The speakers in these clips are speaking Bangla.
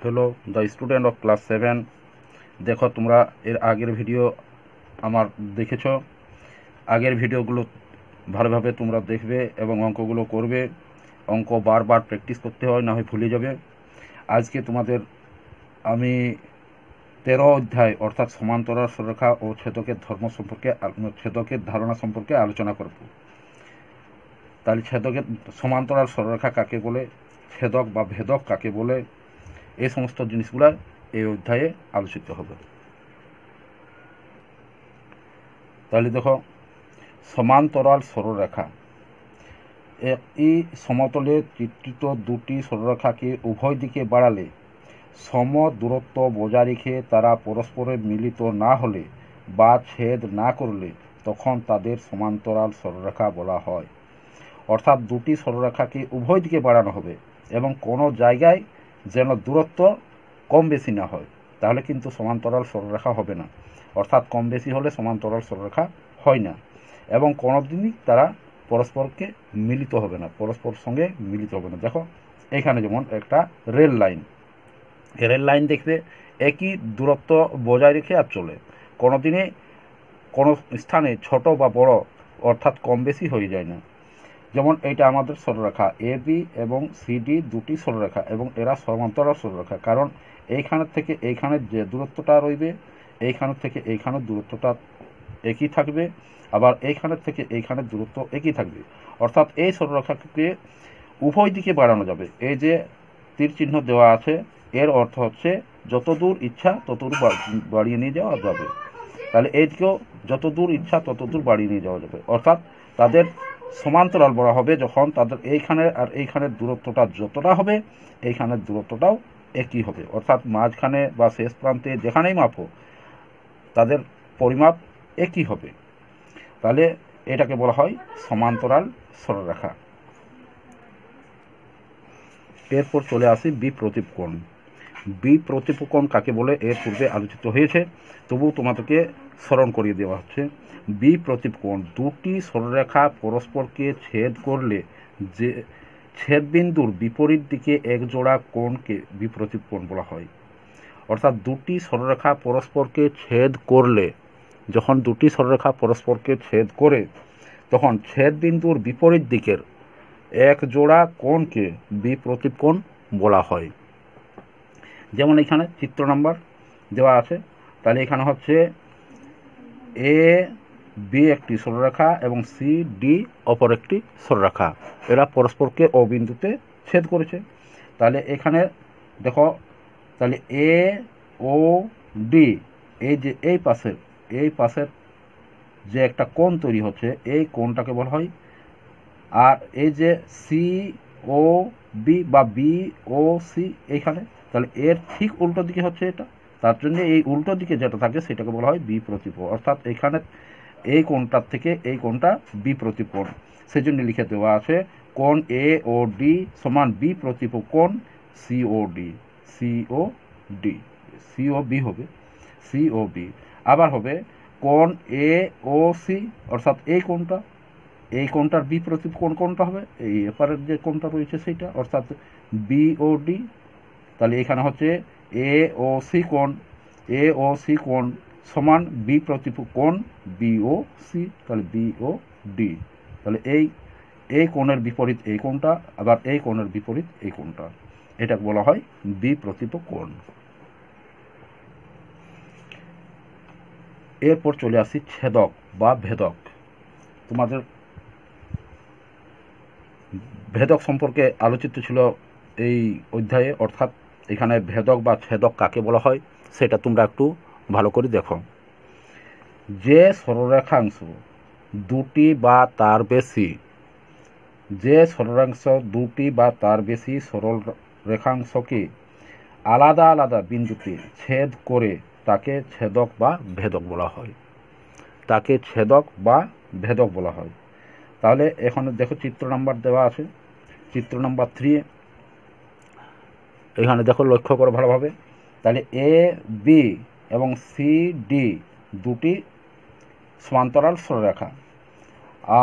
Hello the student of class 7। দেখো তোমরা এর আগের ভিডিও আমার দেখেছো। আগের ভিডিওগুলো ভালোভাবে তোমরা দেখবে এবং অঙ্কগুলো করবে। অঙ্ক বারবার প্র্যাকটিস করতে হয়, না হয় ভুলে যাবে। আজকে তোমাদের আমি 13 অধ্যায় অর্থাৎ সমান্তরাল সরলরেখা ও ছেদকের ধর্ম সম্পর্কে ছেদকের ধারণা সম্পর্কে আলোচনা করব। তাহলে ছেদকের সমান্তরাল সরলরেখা কাকে বলে, ছেদক বা ভেদক কাকে বলে, এই সমস্ত জিনিসগুলো এই অধ্যায়ে আলোচিত হবে। তাহলে দেখো, সমান্তরাল সরলরেখা একই সমতলে চিত্রিত দুটি সরলরেখাকে উভয় দিকে বাড়ালে সম দূরত্ব বজায় রেখে তারা পরস্পরে মিলিত না হলে বা ছেদ না করলে তখন তাদের সমান্তরাল সরলরেখা বলা হয়। অর্থাৎ দুটি সরলরেখাকে উভয় দিকে বাড়ানো হবে এবং কোনো জায়গায় যেন দূরত্ব কম বেশি না হয়, তাহলে কিন্তু সমান্তরাল সরলরেখা হবে না। অর্থাৎ কম বেশি হলে সমান্তরাল সরলরেখা হয় না এবং কোনোদিনই তারা পরস্পরকে মিলিত হবে না, পরস্পর সঙ্গে মিলিত হবে না। দেখো এখানে যেমন একটা রেল লাইন দেখবে একই দূরত্ব বজায় রেখে আর চলে, কোনোদিনে কোনো স্থানে ছোট বা বড় অর্থাৎ কম বেশি হয়ে যায় না। যেমন এইটা আমাদের সরলরেখা এ বি এবং সিডি দুটি সরলরেখা এবং এরা সমান্তরাল সরলরেখা, কারণ এইখানের থেকে এইখানের যে দূরত্বটা রইবে এইখানের থেকে এইখানের দূরত্বটা একই থাকবে, আবার এইখানের থেকে এইখানের দূরত্ব একই থাকবে। অর্থাৎ এই সরলরেখাকে উভয় দিকে বাড়ানো যাবে। এই যে তীর চিহ্ন দেওয়া আছে এর অর্থ হচ্ছে যত দূর ইচ্ছা তত দূর বাড়িয়ে নিয়ে যাওয়া যাবে। তাহলে এইদিকেও যত দূর ইচ্ছা তত দূর বাড়িয়ে নিয়ে যাওয়া যাবে। অর্থাৎ তাদের সমান্তরাল বলা হবে যখন তাদের এইখানের আর এইখানের দূরত্বটা যতটা হবে এইখানের দূরত্বটাও একই হবে। অর্থাৎ মাঝখানে বা শেষ প্রান্তে যেখানেই মাপো তাদের পরিমাপ একই হবে। তাহলে এটাকে বলা হয় সমান্তরাল সরলরেখা। এরপর চলে আসি বিপ্রতীপকোণ। বিপ্রতীপকোণ কাকে বলে এর পূর্বে আলোচিত হয়েছে, তবু তোমাদেরকে স্মরণ করিয়ে দেওয়া হচ্ছে। বিপ্রতীপকোণ দুটি সরলরেখা পরস্পরকে ছেদ করলে যে ছেদবিন্দুর বিপরীত দিকে একজোড়া কোণকে বিপ্রতীপকোণ বলা হয়। অর্থাৎ দুটি সরলরেখা পরস্পরকে ছেদ করলে, যখন দুটি সরলরেখা পরস্পরকে ছেদ করে তখন ছেদবিন্দুর বিপরীত দিকের এক জোড়া কোণকে বিপ্রতীপকোণ বলা হয়। যেমন এখানে চিত্র নাম্বার দেওয়া আছে, তাহলে এখানে হচ্ছে এ বি একটি সরলরেখা এবং সি ডি অপর একটি সরলরেখা, এরা পরস্পরকে ও বিন্দুতে ছেদ করেছে। তাহলে এখানে দেখো, তাহলে এ ও ডি এই যে এই পাশের যে একটা কোণ তৈরি হচ্ছে এই কোণটাকে বলা হয়। আর এই যে সি ও বি বা বি ও সি এইখানে, তাহলে এর ঠিক উল্টো দিকে হচ্ছে এটা, তার জন্য এই উল্টো দিকে যেটা থাকে সেটাকে বলা হয় বিপ্রতীপকোণ। অর্থাৎ এখানে এই কোণটার থেকে এই কোণটা বিপ্রতীপকোণ, সেজন্য লিখে দেওয়া আছে কোণ এ ও ডি সমান বিপ্রতীপকোণ সিওডি। সিওবি হবে, সিওবি। আবার হবে কোণ এ ও সি, অর্থাৎ এই কোণটার বিপ্রতীপকোণ কোণটা হবে এই এপারের যে কোণটা রয়েছে সেইটা, অর্থাৎ বিওডি। তাহলে এখানে হচ্ছে এ ও সি কোণ সমান বিপ্রতীপকোণ বিওসি, তাহলে বিওডি। তাহলে এই কোণের বিপরীত এই কোণটা, আবার এই কোণের বিপরীত এই কোণটা, এটা বলা হয় বিপ্রতীপকোণ। এরপর চলে আসি ছেদক বা ভেদক। তোমাদের ভেদক সম্পর্কে আলোচিত ছিল এই অধ্যায়ে, অর্থাৎ এখানে ভেদক বা ছেদক কাকে বলা হয় সেটা তোমরা একটু ভালো করে দেখো। যে সরলরেখাংশ দুটি বা তার বেশি সরল রেখাংশকে আলাদা আলাদা বিন্দুতে ছেদ করে তাকে ছেদক বা ভেদক বলা হয়। তাহলে এখানে দেখো চিত্র নাম্বার দেওয়া আছে, চিত্র নাম্বার 3। এখানে দেখো, লক্ষ্য করো ভালোভাবে। তাহলে এ বি এবং সি ডি দুটি সমান্তরাল সরলরেখা,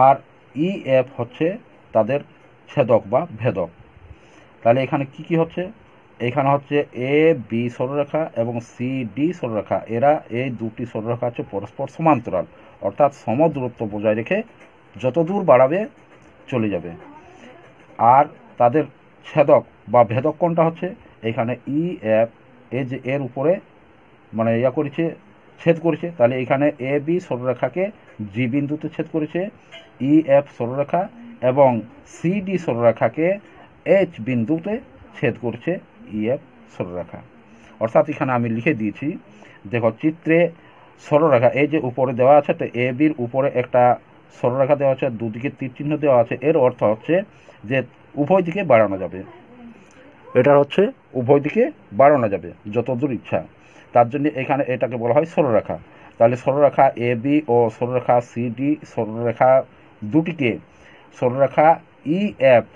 আর ই এফ হচ্ছে তাদের ছেদক বা ভেদক। তাহলে এখানে কি কি হচ্ছে, এখানে হচ্ছে এ বি সরলরেখা এবং সি ডি সরলরেখা, এরা এই দুটি সরলরেখা হচ্ছে পরস্পর সমান্তরাল, অর্থাৎ সমদূরত্ব বজায় রেখে যত দূর বাড়াবে চলে যাবে। আর তাদের ছেদক বা ভেদক কোণটা হচ্ছে এখানে ই এফ, এই যে এর উপরে মানে করেছে, ছেদ করেছে, তাহলে এখানে এ বি সরলরেখাকে জি বিন্দুতে ছেদ করেছে, ই এফ সরলরেখা, এবং সি ডি সরলরেখাকে এইচ বিন্দুতে ছেদ করছে ই এফ সরলরেখা। অর্থাৎ এখানে আমি লিখে দিয়েছি, দেখো চিত্রে সরলরেখা এই যে উপরে দেওয়া আছে, তো এ বির উপরে একটা সরলরেখা দেওয়া আছে, দুদিকে তীর চিহ্ন দেওয়া আছে, এর অর্থ হচ্ছে যে উভয় দিকে বাড়ানো যাবে, এটা হচ্ছে উভয় দিকে বাড়ানো যাবে যত দূর ইচ্ছা, তার জন্য এখানে এটাকে বলা হয় সরলরেখা। তাহলে সরলরেখা এ বি ও সরলরেখা সি ডি সরলরেখা দুটিকে সরলরেখা ই এফ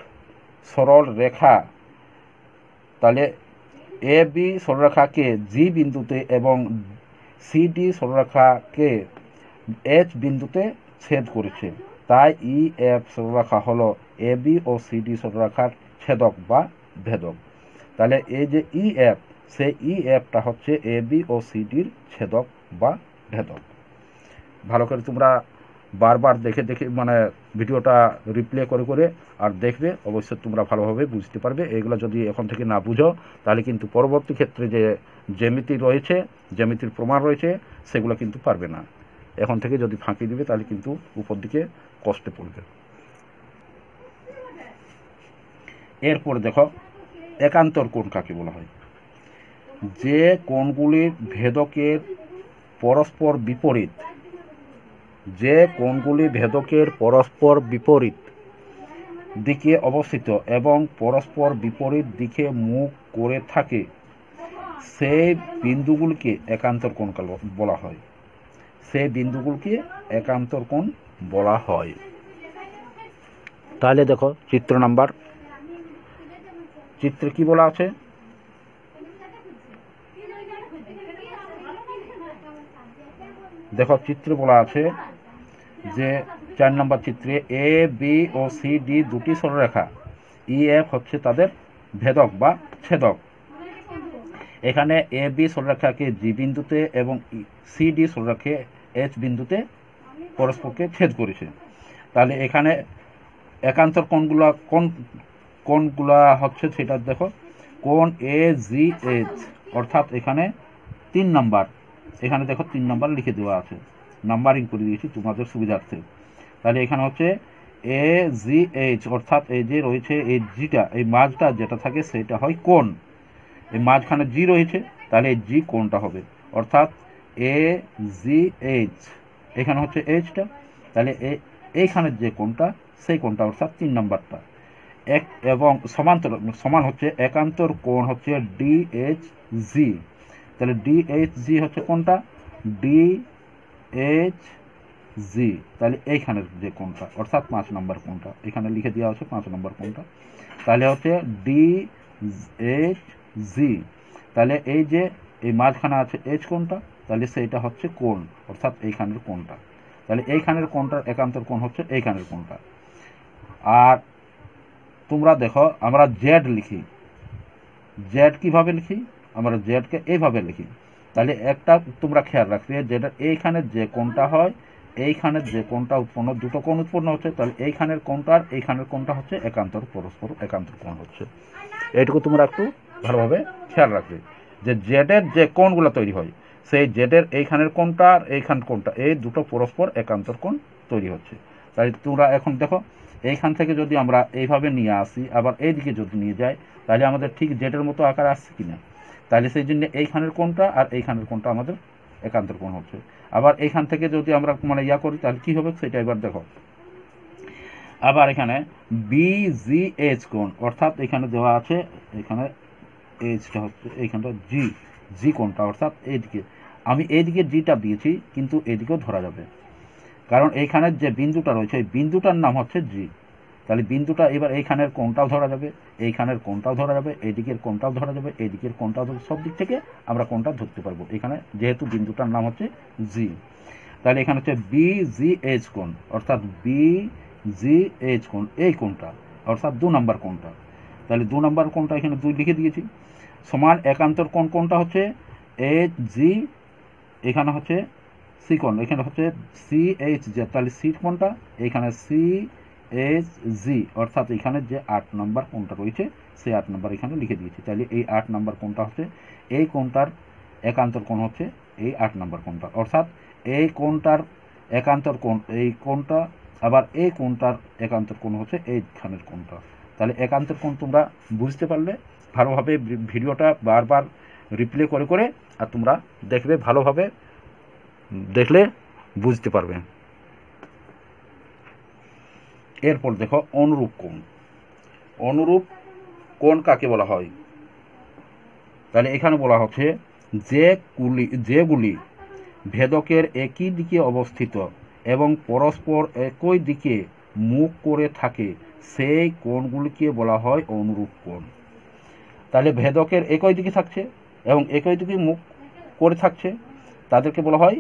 সরল রেখা, তাহলে এ বি সরলরেখাকে জি বিন্দুতে এবং সি ডি সরলরেখাকে এইচ বিন্দুতে ছেদ করেছে, তাই ই এফ সরলরেখা হলো A B O C D সরলরেখার ছেদক বা ভেদক। তাহলে এই যে ই এফ, সেই ই এফটা হচ্ছে এ বি ও সি ডির ছেদক বা ভেদক। ভালো করে তোমরা বারবার দেখে দেখে মানে ভিডিওটা রিপ্লে করে করে আর দেখবে, অবশ্যই তোমরা ভালোভাবে বুঝতে পারবে। এগুলো যদি এখন থেকে না বুঝো তাহলে কিন্তু পরবর্তী ক্ষেত্রে যে জ্যামিতি রয়েছে, জ্যামিতির প্রমাণ রয়েছে, সেগুলো কিন্তু পারবে না। এখন থেকে যদি ফাঁকি দিবে তাহলে কিন্তু উপর দিকে কষ্টে পড়বে। এরপরে দেখো একান্তর কোণ কাকে বলা হয়? যে কোণগুলির ভেদকের পরস্পর বিপরীত, যে কোণগুলি ভেদকের পরস্পর বিপরীত দিকে অবস্থিত এবং পরস্পর বিপরীত দিকে মুখ করে থাকে, সেই বিন্দুগুলিকে একান্তর কোণ বলা হয়। সেই বিন্দুগুলিকে একান্তর কোণ বলা হয়। তাহলে দেখো চিত্র নাম্বার, চিত্রে কি বলা আছে? দেখো চিত্রে বলা আছে যে 4 নম্বর চিত্রে A B O C D দুটি সরলরেখা, ই এফ হচ্ছে তাদের ভেদক বা ছেদক। এখানে এ বি সরলরেখাকে জি বিন্দুতে এবং সি ডি সরলরেখাকে এইচ বিন্দুতে পরস্পরকে ছেদ করেছে। তাহলে এখানে একান্তর কোণগুলা হচ্ছে সেটা দেখো, কোণ এ জি এইচ, অর্থাৎ এখানে 3 নম্বর, এখানে দেখো 3 নম্বর লিখে দেওয়া আছে, নাম্বারিং করে দিয়েছি তোমাদের সুবিধার্থে। তাহলে এখানে হচ্ছে এ জি এইচ, অর্থাৎ এই যে রয়েছে এই জিটা, এই মাঝটা যেটা থাকে সেটা হয় কোণ, এই মাঝখানে জি রয়েছে, তাহলে এই জি কোণটা হবে, অর্থাৎ এ জি এইচ, এখানে হচ্ছে এইচটা, তাহলে এইখানের যে কোণটা সেই কোণটা অর্থাৎ 3 নম্বরটা এক, এবং সমান্তর সমান হচ্ছে একান্তর কোণ হচ্ছে ডি এইচ জি। তাহলে ডি এইচ জি হচ্ছে কোনটা? ডি এইচ জি, তাহলে এইখানের যে কোণটা অর্থাৎ 5 নম্বর কোণটা, এখানে লিখে দেওয়া আছে 5 নম্বর কোণটা, তাহলে হচ্ছে ডি এইচ জি। তাহলে এই যে এই মাঝখানে আছে এইচ কোণটা, তাহলে সেইটা হচ্ছে কোণ, অর্থাৎ এইখানের কোণটা। তাহলে এইখানের কোণটার একান্তর কোণ হচ্ছে এইখানের কোণটা। আর তোমরা দেখো আমরা জেড লিখি, জেড কিভাবে লিখি? আমরা জেডকে এইভাবে লিখি। তাহলে একটা তোমরা খেয়াল রাখবে, যেটা এইখানের যে কোণটা হয়, এইখানের যে কোণটা উৎপন্ন, দুটো কোণ উৎপন্ন হচ্ছে, তাহলে এইখানের কোণটা আর এইখানের কোণটা হচ্ছে একান্তর, পরস্পর একান্তর কোণ হচ্ছে। এইটুকু তোমরা একটু ভালোভাবে খেয়াল রাখবে যে জেডের যে কোণগুলো তৈরি হয়, সেই জেডের এইখানের কোণটা আর এইখান কোণটা, এই দুটো পরস্পর একান্তর কোণ তৈরি হচ্ছে। তাই তোমরা এখন দেখো এইখান থেকে যদি আমরা এইভাবে নিয়ে আসি, আবার এইদিকে যদি নিয়ে যাই, তাহলে আমাদের ঠিক জেডের মতো আকার আসছে কিনা? তাহলে সেই জন্য এইখানের কোণটা আর এইখানের কোণটা আমাদের একান্তর কোণ হচ্ছে। আবার এইখান থেকে যদি আমরা মানে করি, তাহলে কি হবে সেটা এবার দেখো। আবার এখানে বি জি এইচ কোণ, অর্থাৎ এখানে দেওয়া আছে, এখানে এইচটা হচ্ছে এইখানটা জি, জি কোণটা, অর্থাৎ এইদিকে আমি এইদিকে জিটা দিয়েছি, কিন্তু এইদিকেও ধরা যাবে, কারণ এইখানের যে বিন্দুটা রয়েছে এই বিন্দুটার নাম হচ্ছে জি। তাহলে বিন্দুটা এবার এইখানের কোণটাও ধরা যাবে, এইখানের কোণটাও ধরা যাবে, এইদিকের কোণটাও ধরা যাবে, এইদিকের কোণটাও ধরে, সব দিক থেকে আমরা কোণটা ধরতে পারবো এখানে, যেহেতু বিন্দুটার নাম হচ্ছে জি। তাহলে এখানে হচ্ছে বি জি এইচ কোণ, অর্থাৎ বি জি এইচ কোণ, এই কোণটা অর্থাৎ 2 নম্বর কোণটা। তাহলে 2 নম্বর কোণটা এখানে 2 লিখে দিয়েছি। সমান একান্তর কোণ কোনটা হচ্ছে এইচ জি, এখানে হচ্ছে সি কোণ, এখানে হচ্ছে সি এইচ জি, তাহলে সি কোণটা এখানে সি এইচ জি, অর্থাৎ এখানে যে 8 নম্বর কোণটা রয়েছে সেই 8 নম্বর এখানে লিখে দিয়েছি। তাহলে এই 8 নম্বর কোণটা হচ্ছে এই কোণটার একান্তর কোণ হচ্ছে এই 8 নম্বর কোণটা, অর্থাৎ এই কোণটার একান্তর কোণ এই কোণটা, আবার এই কোণটার একান্তর কোণ হচ্ছে এইখানের কোণটা। তাহলে একান্তর কোণ তোমরা বুঝতে পারলে ভালোভাবে ভিডিওটা বারবার রিপ্লে করে করে আর তোমরা দেখবে, ভালোভাবে দেখলে বুঝতে পারবে। এরপর দেখো অনুরূপ কোণ। অনুরূপ কোণ কাকে বলা হয়? তাহলে এখানে বলা হচ্ছে যেগুলি ভেদকের একই দিকে অবস্থিত এবং পরস্পর একই দিকে মুখ করে থাকে সেই কোণগুলিকে বলা হয় অনুরূপ কোণ। তাহলে ভেদকের একই দিকে থাকছে এবং একই দিকে মুখ করে থাকছে তাদেরকে বলা হয়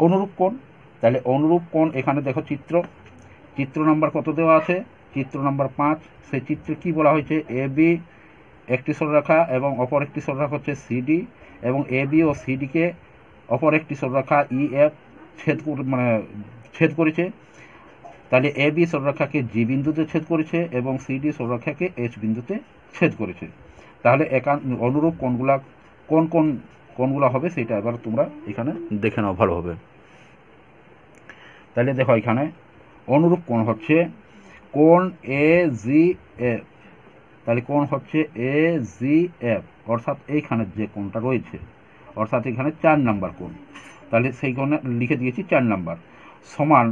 অনুরূপ কোণ। তাহলে অনুরূপ কোণ এখানে দেখো চিত্র নাম্বার কত দেওয়া আছে? চিত্র নাম্বার 5। সেই চিত্রে কি বলা হয়েছে? এ বি একটি সরলরেখা এবং অপর একটি সরলরেখা হচ্ছে সিডি, এবং এ বি ও সিডিকে অপর একটি সরলরেখা ই এফ ছেদ করেছে। তাহলে এ বি সরলরেখাকে জি বিন্দুতে ছেদ করেছে এবং সিডি সরলরেখাকে এইচ বিন্দুতে ছেদ করেছে। তাহলে অনুরূপ কোণগুলা হবে সেটা এবার তোমরা এখানে দেখে নাও ভালোভাবে। তাহলে দেখো এখানে অনুরূপ কোণ হচ্ছে কোণ এ জি এফ। তাহলে কোণ হচ্ছে এ জি এফ, অর্থাৎ এইখানে যে কোণটা রয়েছে, অর্থাৎ এখানে 4 নাম্বার কোণ। তাহলে সেই কোণে লিখে দিয়েছি 4 নাম্বার, সমান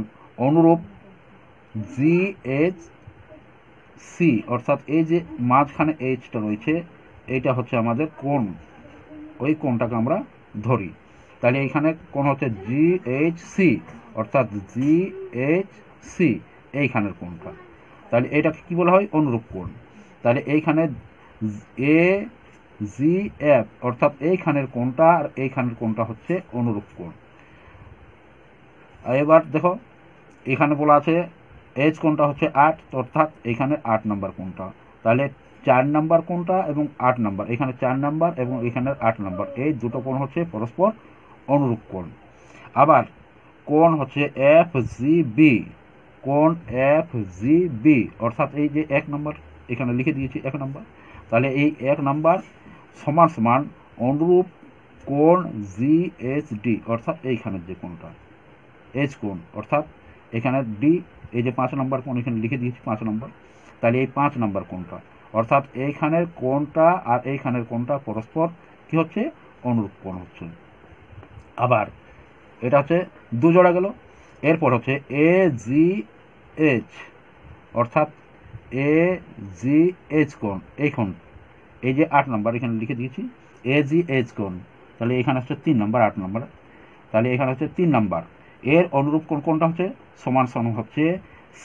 অনুরূপ জি এইচ সি, অর্থাৎ এই যে মাঝখানে এইচটা রয়েছে এইটা হচ্ছে আমাদের কোণ, ওই কোণটাকে আমরা ধরি। তাহলে এইখানে কোণ হচ্ছে জি এইচ সি, অর্থাৎ জি এইচ সি এইখানের কোণটা। তাহলে এইটাকে কি বলা হয়? অনুরূপ কোণ। তাহলে এইখানে এ জি এফ, অর্থাৎ এইখানের কোণটা আর এইখানের কোণটা হচ্ছে অনুরূপ কোণ। এবার দেখো এখানে বলা আছে এইচ কোণটা হচ্ছে 8, অর্থাৎ এইখানে 8 নাম্বার কোণটা। তাহলে 4 নাম্বার কোণটা এবং 8 নাম্বার, এখানে 4 নাম্বার এবং এখানের 8 নাম্বার, এই দুটো কোণ হচ্ছে পরস্পর অনুরূপ কোণ। আবার কোণ হচ্ছে এফ জি বি, কোণ এফ জি বি, অর্থাৎ এই যে 1 নাম্বার এখানে লিখে দিয়েছি 1 নাম্বার। তাহলে এই 1 নাম্বার সমান সমান অনুরূপ কোণ জি এইচ ডি, অর্থাৎ এইখানের যে কোণটা এইচ কোণ, অর্থাৎ এখানে ডি, এই যে 5 নাম্বার কোণ এখানে লিখে দিয়েছি 5 নাম্বার। তাহলে এই 5 নাম্বার কোণটা, অর্থাৎ এইখানের কোণটা আর এইখানের কোণটা পরস্পর কি হচ্ছে? অনুরূপ কোণ হচ্ছে। আবার এটা হচ্ছে 2 জোড়া গেল। এরপর হচ্ছে এ জি এইচ, অর্থাৎ এ জি এইচ কোণ, এই কোণ, এই যে 8 নাম্বার এখানে লিখে দিয়েছি এ জি এইচ কোণ। তাহলে এখানে হচ্ছে 3 নাম্বার 8 নাম্বার, তাহলে এখানে হচ্ছে 3 নাম্বার। এর অনুরূপ কোণ কোনটা হচ্ছে? সমান হচ্ছে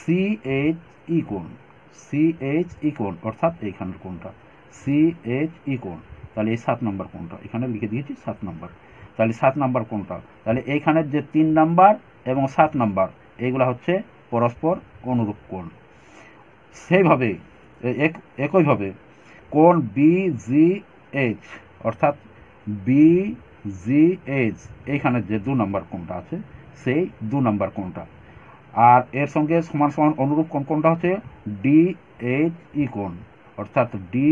সি এইচ ই কোণ, সি এইচ ই কোণ, অর্থাৎ এইখানের কোণটা সি এইচ ই কোণ। তাহলে এই 7 নাম্বার কোণটা এখানে লিখে দিয়েছি 7 নাম্বার। তাহলে 7 নাম্বার কোণটা, তাহলে এইখানের যে 3 নাম্বার এবং 7 নাম্বার এইগুলা হচ্ছে পরস্পর অনুরূপ কোণ। সেইভাবে একইভাবে কোণ বি জি এইচ, অর্থাৎ বি জি এইচ এইখানের যে 2 নাম্বার কোণটা আছে সেই 2 নাম্বার কোণটা। আর এর সঙ্গে সমান সমান অনুরূপ কোণ কোণটা হচ্ছে ডি এইচ ই কোণ, অর্থাৎ ডি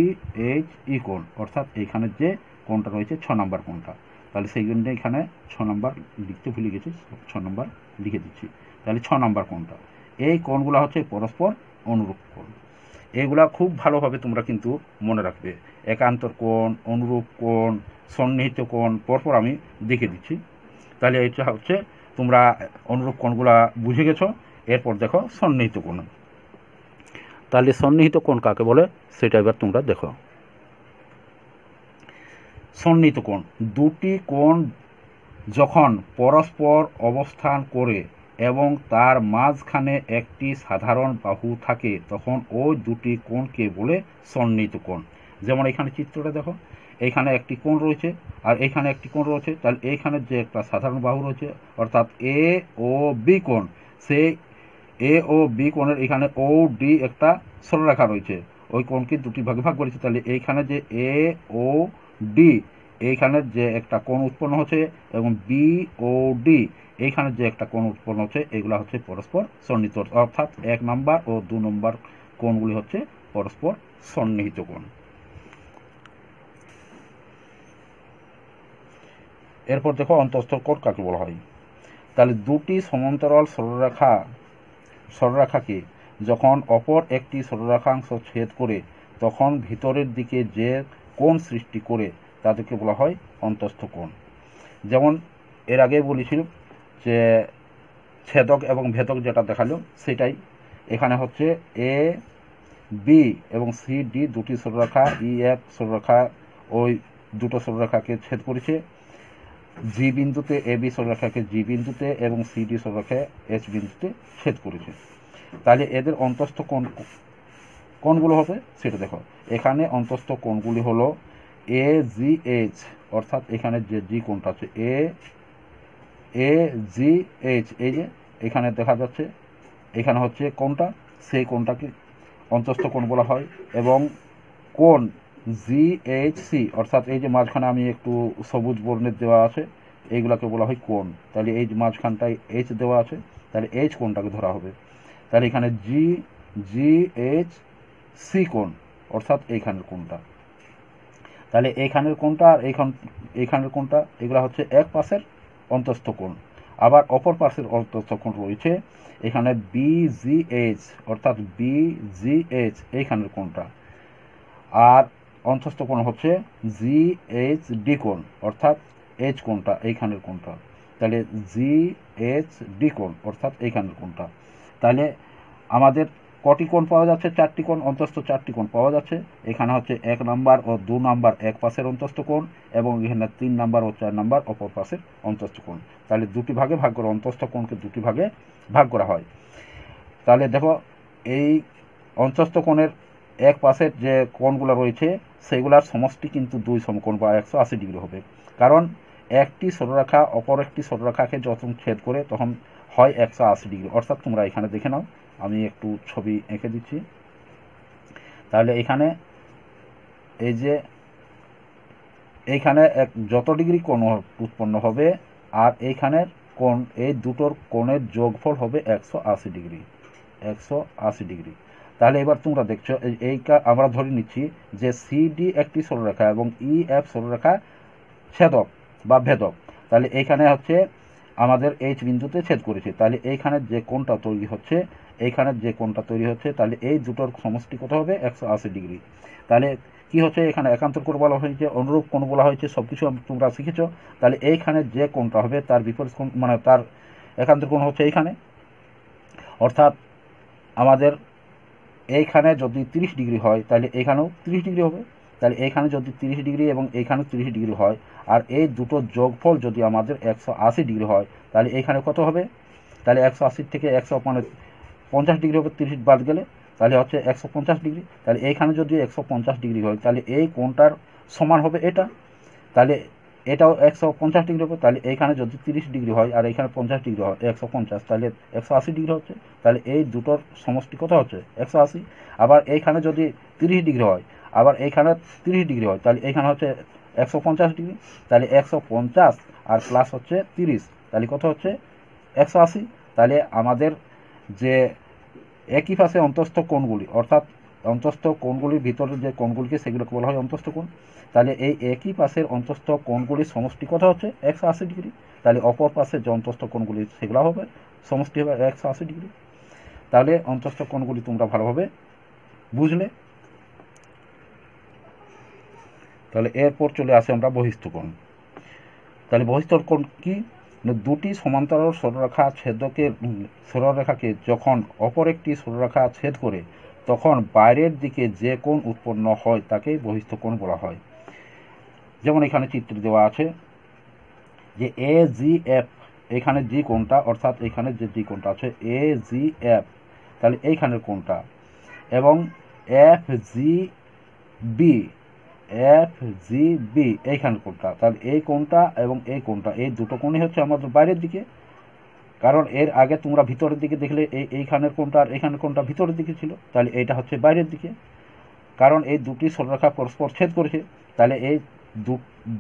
এইচ ই কোণ, অর্থাৎ এইখানের যে কোণটা রয়েছে 6 নাম্বার কোণটা। তাহলে সেই জন্য এখানে 6 নাম্বার লিখতে ভুলে গেছি, 6 নাম্বার লিখে দিচ্ছি। তাহলে 6 নাম্বার কোণটা, এই কোণগুলো হচ্ছে পরস্পর অনুরূপ কোণ। এইগুলা খুব ভালোভাবে তোমরা কিন্তু মনে রাখবে। একান্তর কোণ, অনুরূপ কোণ, সন্নিহিত কোণ পরপর আমি দেখে দিচ্ছি। তাহলে এটা হচ্ছে তোমরা অনুরূপ কোণগুলা বুঝে গেছো। এরপর দেখো সন্নিহিত কোণ। তাহলে সন্নিহিত কোণ কাকে বলে সেটা এবার তোমরা দেখো। সন্নিহিত কোণ, দুটি কোণ যখন পরস্পর অবস্থান করে এবং তার মাঝখানে একটি সাধারণ বাহু থাকে তখন ওই দুটি কোণকে বলে সন্নিহিত কোণ। যেমন এখানে চিত্রটা দেখো, এইখানে একটি কোণ রয়েছে আর এইখানে একটি কোণ রয়েছে। তাহলে এইখানে যে একটা সাধারণ বাহু রয়েছে অর্থাৎ এ ও বি কোণ, সেই এ ও বি কোণের এখানে ও ডি একটা সরলরেখা রয়েছে, ওই কোণকে দুটি ভাগে ভাগ করেছি। তাহলে এইখানে যে এ ও ডি, এইখানে যে একটা কোণ উৎপন্ন হচ্ছে এবং বি ও ডি এইখানে যে একটা কোণ উৎপন্ন হচ্ছে, এগুলো হচ্ছে পরস্পর সন্নিহিত, অর্থাৎ 1 নম্বর ও 2 নম্বর কোণগুলি হচ্ছে পরস্পর সন্নিহিত কোণ। এরপর দেখো অন্তঃস্থ কোণ কাকে বলা হয়। তাহলে দুটি সমান্তরাল সরলরেখাকে যখন অপর একটি সরলরেখাংশ ছেদ করে তখন ভিতরের দিকে যে কোণ সৃষ্টি করে তাদেরকে বলা হয় অন্তঃস্থ কোণ। যেমন এর আগে বলেছিল যে ছেদক এবং ভেদক যেটা দেখালো সেটাই এখানে হচ্ছে এ বি এবং সি ডি দুটি সরলরেখা, ই এফ সরলরেখা ওই দুটো সরলরেখাকে ছেদ করেছে, জি বিন্দুতে এ বি সরলরেখাকে জি বিন্দুতে এবং সি ডি সরলরেখা এইচ বিন্দুতে ছেদ করেছে। তাহলে এদের অন্তঃস্থ কোণগুলো হবে সেটা দেখো। এখানে অন্তঃস্থ কোণগুলি হলো এ জি এইচ, অর্থাৎ এখানে যে জি কোণটা আছে এ জি এইচ, এই যে এখানে দেখা যাচ্ছে এখানে হচ্ছে কোণটা, সেই কোণটাকে অন্তঃস্থ কোণ বলা হয়। এবং কোণ জি এইচ সি, অর্থাৎ এই যে মাঝখানে আমি একটু সবুজ বর্ণের দেওয়া আছে এইগুলাকে বলা হয় কোণ। তাহলে এই যে মাঝখানটায় এইচ দেওয়া আছে, তাহলে এইচ কোণটাকে ধরা হবে। তাহলে এখানে জি এইচ সি কোণ, অর্থাৎ এইখানের কোণটা। তাহলে এইখানের কোণটা আর এইখানের কোণটা এগুলো হচ্ছে এক পাশের অন্তঃস্থ কোণ। আবার অপর পাশের অন্তঃস্থ কোণ রয়েছে এখানে বিজিএইচ, অর্থাৎ বিজিএইচ এইখানের কোণটা। আর অন্তঃস্থ কোণ হচ্ছে জিএইচ ডি কোণ, অর্থাৎ এইচ কোণটা এইখানের কোণটা। তাহলে জিএইচ ডি কোণ অর্থাৎ এইখানের কোণটা। তাহলে আমাদের কটি কোণ পাওয়া যাচ্ছে? 4টি কোণ, অন্তঃস্থ 4টি কোণ পাওয়া যাচ্ছে। এখানে হচ্ছে 1 নাম্বার ও 2 নাম্বার এক পাশের অন্তঃস্থ কোণ এবং এখানে 3 নাম্বার ও 4 নাম্বার অপর পাশের অন্তঃস্থ কোণ। তাহলে দুটি ভাগে ভাগ করা, অন্তঃস্থ কোণকে দুটি ভাগে ভাগ করা হয়। তাহলে দেখো এই অন্তঃস্থ কোণের এক পাশের যে কোণগুলো রয়েছে সেগুলোর সমষ্টি কিন্তু 2 সমকোণ বা 180 ডিগ্রি হবে। কারণ একটি সরলরেখা অপর একটি সরলরেখাকে যখন ছেদ করে তখন হয় 180 ডিগ্রি। অর্থাৎ তোমরা এখানে দেখে নাও, আমি একটু ছবি এঁকে দিচ্ছি। তাহলে এখানে এই যে এইখানে যত ডিগ্রি কোণ উৎপন্ন হবে আর এইখানের কোণ, এই দুটোর কোণের যোগফল হবে 180 ডিগ্রি, 180 ডিগ্রি। তাহলে এবার তোমরা দেখছো এইটা আমরা ধরে নিচ্ছি যে সিডি একটি সরলরেখা এবং ই এফ সরলরেখা ছেদক বা ভেদক। তাহলে এইখানে হচ্ছে আমাদের এইচ বিন্দুতে ছেদ করেছে, তাহলে এইখানে যে কোণটা তৈরি হচ্ছে তাহলে এই দুটোর সমষ্টি কত হবে? 180 ডিগ্রি। তাহলে কি হচ্ছে এখানে একান্তর কোণ বলা হয়েছে, অনুরূপ কোণ বলা হয়েছে, সবকিছু তোমরা শিখেছো। তাহলে এইখানে যে কোণটা হবে তার বিপরীত কোণ মানে তার একান্তর কোণ হচ্ছে এইখানে। অর্থাৎ আমাদের এইখানে যদি 30 ডিগ্রি হয় তাহলে এইখানেও 30 ডিগ্রি হবে। তাহলে এইখানে যদি 30 ডিগ্রি এবং এইখানেও 30 ডিগ্রি হয় আর এই দুটো যোগফল যদি আমাদের 180 ডিগ্রি হয় তাহলে এইখানে কত হবে? তাহলে 180 থেকে 150 ডিগ্রি হবে, 30 বাদ গেলে তাহলে হচ্ছে 150 ডিগ্রি। তাহলে এইখানে যদি 150 ডিগ্রি হয় তাহলে এই কোণটার সমান হবে এটা, তাহলে এটাও 150 ডিগ্রি হবে। তাহলে এইখানে যদি 30 ডিগ্রি হয় আর এইখানে 50 ডিগ্রি হয় 150, তাহলে 180 ডিগ্রি হচ্ছে। তাহলে এই দুটোর সমষ্টি কত হচ্ছে? 180। আবার এইখানে যদি 30 ডিগ্রি হয় আবার এইখানে 30 ডিগ্রি হয় তাহলে এইখানে হচ্ছে 150 ডিগ্রি। তাহলে 150 আর প্লাস হচ্ছে 30, তাহলে কত হচ্ছে? 180। তাহলে আমাদের যে একই পাশে অন্তঃস্থ কোণগুলি, অর্থাৎ অন্তঃস্থ কোণগুলির ভিতরে যে কোণগুলিকে সেগুলোকে বলা হয় অন্তঃস্থ কোণ। তাহলে এই একই পাশের অন্তঃস্থ কোণগুলির সমষ্টি কত হচ্ছে? 180 ডিগ্রি। তাহলে অপর পাশে যে অন্তঃস্থ কোণগুলি সেগুলো হবে সমষ্টি হবে 180 ডিগ্রি। তাহলে অন্তঃস্থ কোণগুলি তোমরা ভালোভাবে বুঝলে। তাহলে এরপর চলে আসে আমরা বহিস্থ কোণ। তাহলে বহিস্থ কোণ কি? দুটি সমান্তরাল সরলরেখাকে যখন অপর একটি সরলরেখা ছেদ করে তখন বাইরের দিকে যে কোণ উৎপন্ন হয় তাকে বহিস্থ কোণ বলা হয়। যেমন এখানে চিত্র দেওয়া আছে যে এ জি এফ, এখানে জি কোণটা, অর্থাৎ এখানে যে জি কোণটা আছে এ জি এফ, তাহলে এইখানের কোণটা, এবং এফ জি বি এইখানের কোণটা। তাহলে এই কোণটা এবং এই কোণটা, এই দুটো কোণই হচ্ছে আমাদের বাইরের দিকে। কারণ এর আগে তোমরা ভিতরের দিকে দেখলে এইখানের কোণটা আর এইখানের কোণটা ভিতরের দিকে ছিল, তাহলে এইটা হচ্ছে বাইরের দিকে। কারণ এই দুটি সরলরেখা পরস্পর ছেদ করেছে, তাহলে এই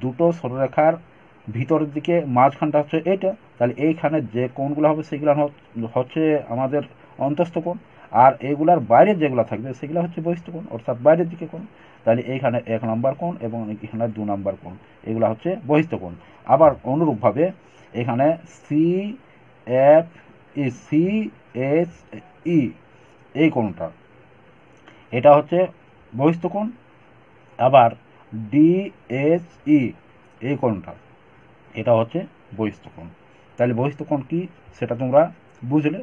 দুটো সরলরেখার ভিতরের দিকে মাঝখানটা হচ্ছে এইটা, তাহলে এইখানে যে কোণগুলো হবে সেগুলো হচ্ছে আমাদের অন্তস্থ কোণ, আর এইগুলার বাইরে যেগুলো থাকবে সেগুলো হচ্ছে বহিস্থ কোণ, অর্থাৎ বাইরের দিকে কোণ। তাহলে এইখানে 1 নম্বর কোণ এবং এখানে 2 নম্বর কোণ, এগুলো হচ্ছে বহিস্থ কোণ। আবার অনুরূপভাবে এখানে CFE এই কোণটা, এটা হচ্ছে বহিস্থ কোণ। আবার DSE এই কোণটা, এটা হচ্ছে বহিস্থ কোণ। তাহলে বহিস্থ কোণ কি সেটা তোমরা বুঝলে।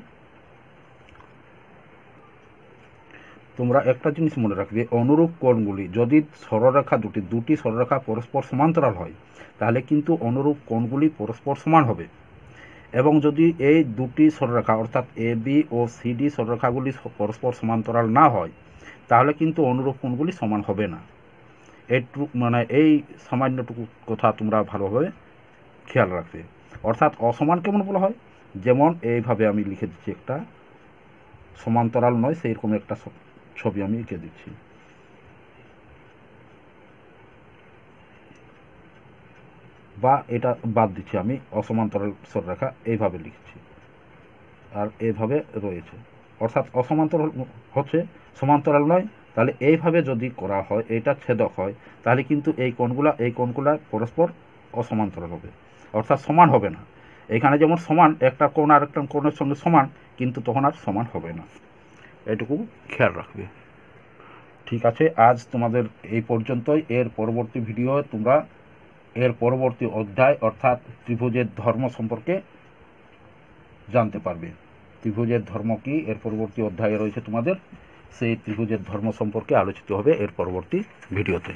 তোমরা একটা জিনিস মনে রাখবে, অনুরূপ কোণগুলি যদি সরলরেখা দুটি সরলরেখা পরস্পর সমান্তরাল হয় তাহলে কিন্তু অনুরূপ কোণগুলি পরস্পর সমান হবে, এবং যদি এই দুটি সরলরেখা অর্থাৎ AB ও CD সরলরেখাগুলি পরস্পর সমান্তরাল না হয় তাহলে কিন্তু অনুরূপ কোণগুলি সমান হবে না। এই সামান্যটুকু কথা তোমরা ভালোভাবে খেয়াল রাখবে। অর্থাৎ অসমান কেমন বলা হয়, যেমন এইভাবে আমি লিখে দিচ্ছি, একটা সমান্তরাল নয় সেই রকম একটা ছবি আমি এঁকে দিচ্ছি। বা এটা বাদ দিচ্ছি, আমি অসমান্তরাল সরলরেখা এইভাবে লিখছি আর এইভাবে রয়েছে, অর্থাৎ অসমান্তরাল হচ্ছে সমান্তরাল নয়। তাহলে এইভাবে যদি করা হয়, এটা ছেদক হয়, তাহলে কিন্তু এই কোণগুলা পরস্পর অসমান্তরাল হবে, অর্থাৎ সমান হবে না। এখানে যেমন সমান, একটা কোণ আর একটা কোণের সঙ্গে সমান, কিন্তু তখন আর সমান হবে না, এটুকু খেয়াল রাখবে। ঠিক আছে, আজ তোমাদের এই পর্যন্তই। এর পরবর্তী ভিডিও তোমরা এর পরবর্তী অধ্যায় অর্থাৎ ত্রিভুজের ধর্ম সম্পর্কে জানতে পারবে। ত্রিভুজের ধর্ম কি এর পরবর্তী অধ্যায়ে রয়েছে তোমাদের, সেই ত্রিভুজের ধর্ম সম্পর্কে আলোচিত হবে এর পরবর্তী ভিডিওতে।